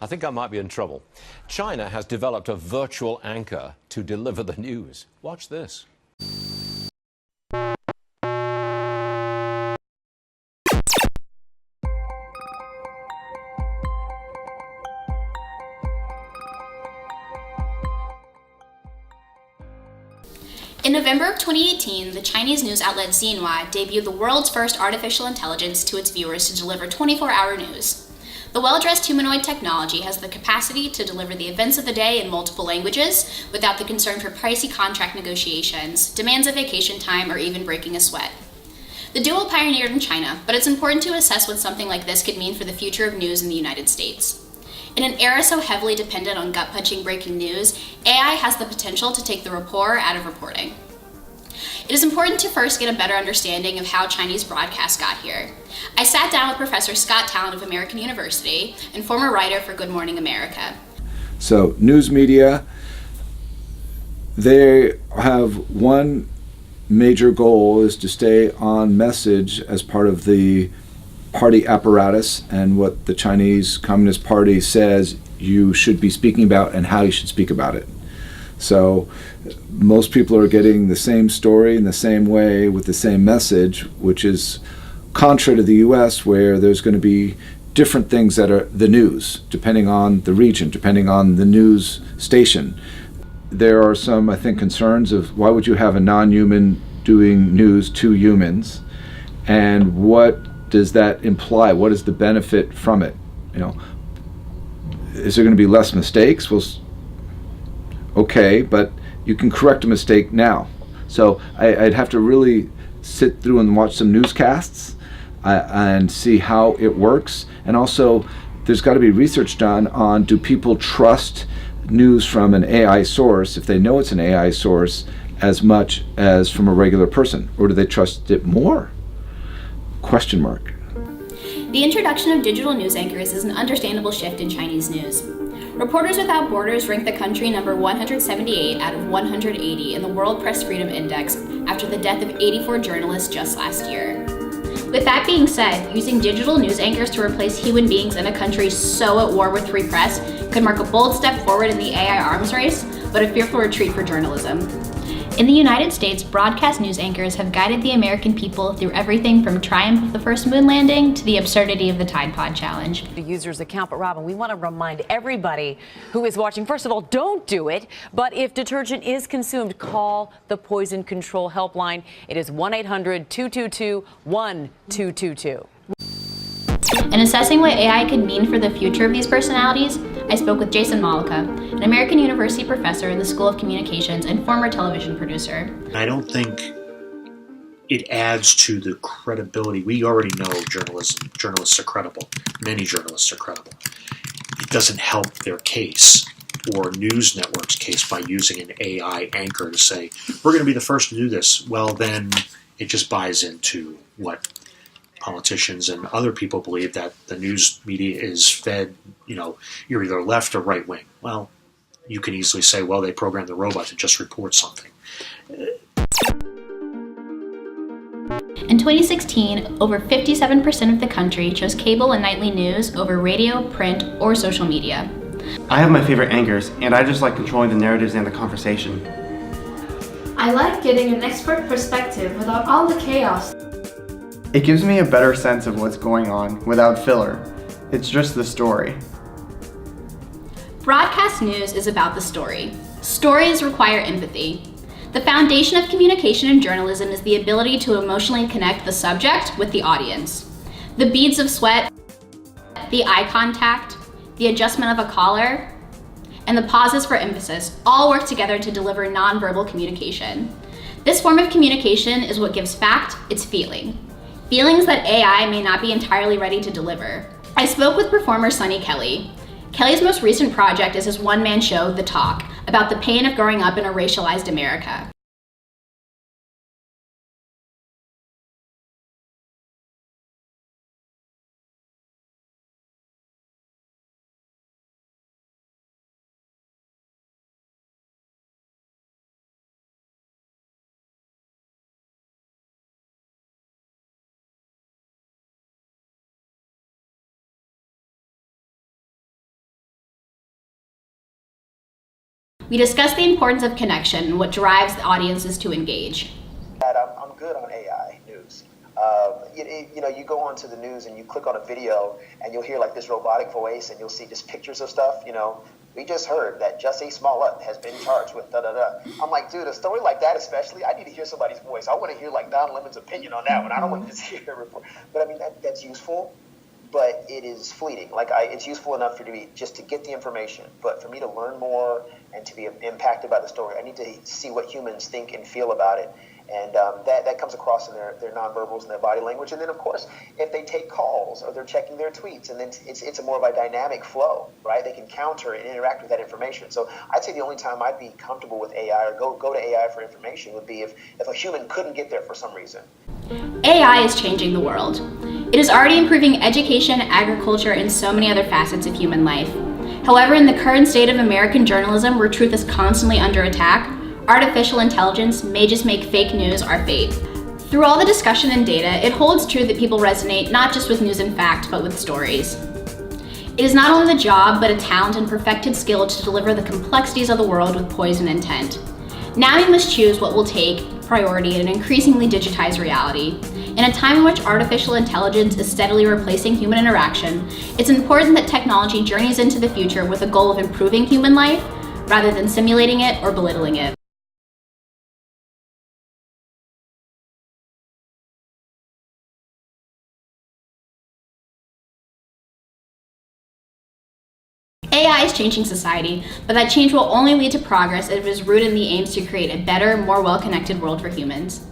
I think I might be in trouble. China has developed a virtual anchor to deliver the news. Watch this. In November of 2018, the Chinese news outlet Xinhua debuted the world's first artificial intelligence to its viewers to deliver 24-hour news. The well-dressed humanoid technology has the capacity to deliver the events of the day in multiple languages without the concern for pricey contract negotiations, demands of vacation time, or even breaking a sweat. The duo pioneered in China, but it's important to assess what something like this could mean for the future of news in the United States. In an era so heavily dependent on gut-punching breaking news, AI has the potential to take the rapport out of reporting. It is important to first get a better understanding of how Chinese broadcast got here. I sat down with Professor Scott Talent of American University and former writer for Good Morning America. So news media, they have one major goal is to stay on message as part of the party apparatus and what the Chinese Communist Party says you should be speaking about and how you should speak about it. So most people are getting the same story in the same way with the same message, which is contrary to the US, where there's going to be different things that are the news, depending on the region, depending on the news station. There are some, I think, concerns of why would you have a non-human doing news to humans, and what does that imply? What is the benefit from it? You know, is there going to be less mistakes? Well, okay, but you can correct a mistake now. So I'd have to really sit through and watch some newscasts and see how it works. And also, there's got to be research done on, do people trust news from an AI source, if they know it's an AI source, as much as from a regular person? Or do they trust it more? Question mark. The introduction of digital news anchors is an understandable shift in Chinese news. Reporters Without Borders ranked the country number 178 out of 180 in the World Press Freedom Index after the death of 84 journalists just last year. With that being said, using digital news anchors to replace human beings in a country so at war with free press could mark a bold step forward in the AI arms race, but a fearful retreat for journalism. In the United States, broadcast news anchors have guided the American people through everything from triumph of the first moon landing to the absurdity of the Tide Pod Challenge. The user's account, but Robin, we want to remind everybody who is watching, first of all, don't do it, but if detergent is consumed, call the Poison Control Helpline. It is 1-800-222-1222. In assessing what AI could mean for the future of these personalities, I spoke with Jason Malika, an American University professor in the School of Communications and former television producer. I don't think it adds to the credibility. We already know journalists are credible. Many journalists are credible. It doesn't help their case or news network's case by using an AI anchor to say, we're going to be the first to do this. Well, then it just buys into what politicians and other people believe, that the news media is fed, you're either left or right wing. Well, you can easily say, well, they programmed the robot to just report something. In 2016, over 57% of the country chose cable and nightly news over radio, print, or social media. I have my favorite anchors, and I just like controlling the narratives and the conversation. I like getting an expert perspective without all the chaos. It gives me a better sense of what's going on without filler. It's just the story. Broadcast news is about the story. Stories require empathy. The foundation of communication in journalism is the ability to emotionally connect the subject with the audience. The beads of sweat, the eye contact, the adjustment of a collar, and the pauses for emphasis all work together to deliver nonverbal communication. This form of communication is what gives fact its feeling. Feelings that AI may not be entirely ready to deliver. I spoke with performer Sonny Kelly. Kelly's most recent project is his one-man show, The Talk, about the pain of growing up in a racialized America. We discuss the importance of connection and what drives the audiences to engage. I'm good on AI news. You go onto the news and you click on a video and you'll hear like this robotic voice and you'll see just pictures of stuff. We just heard that Jussie Smollett has been charged with da-da-da. I'm like, dude, a story like that especially, I need to hear somebody's voice. I want to hear like Don Lemon's opinion on that one. I don't want to just hear a report. But I mean, that's useful, but it is fleeting. It's useful enough for me just to get the information, but for me to learn more and to be impacted by the story, I need to see what humans think and feel about it. And that comes across in their nonverbals and their body language. And then, of course, if they take calls or they're checking their tweets, and then it's a more of a dynamic flow, right? They can counter and interact with that information. So I'd say the only time I'd be comfortable with AI or go to AI for information would be if a human couldn't get there for some reason. AI is changing the world. It is already improving education, agriculture, and so many other facets of human life. However, in the current state of American journalism, where truth is constantly under attack, artificial intelligence may just make fake news our fate. Through all the discussion and data, it holds true that people resonate not just with news and fact, but with stories. It is not only the job, but a talent and perfected skill to deliver the complexities of the world with poise and intent. Now we must choose what will take priority in an increasingly digitized reality. In a time in which artificial intelligence is steadily replacing human interaction, it's important that technology journeys into the future with a goal of improving human life, rather than simulating it or belittling it. AI is changing society, but that change will only lead to progress if it is rooted in the aims to create a better, more well-connected world for humans.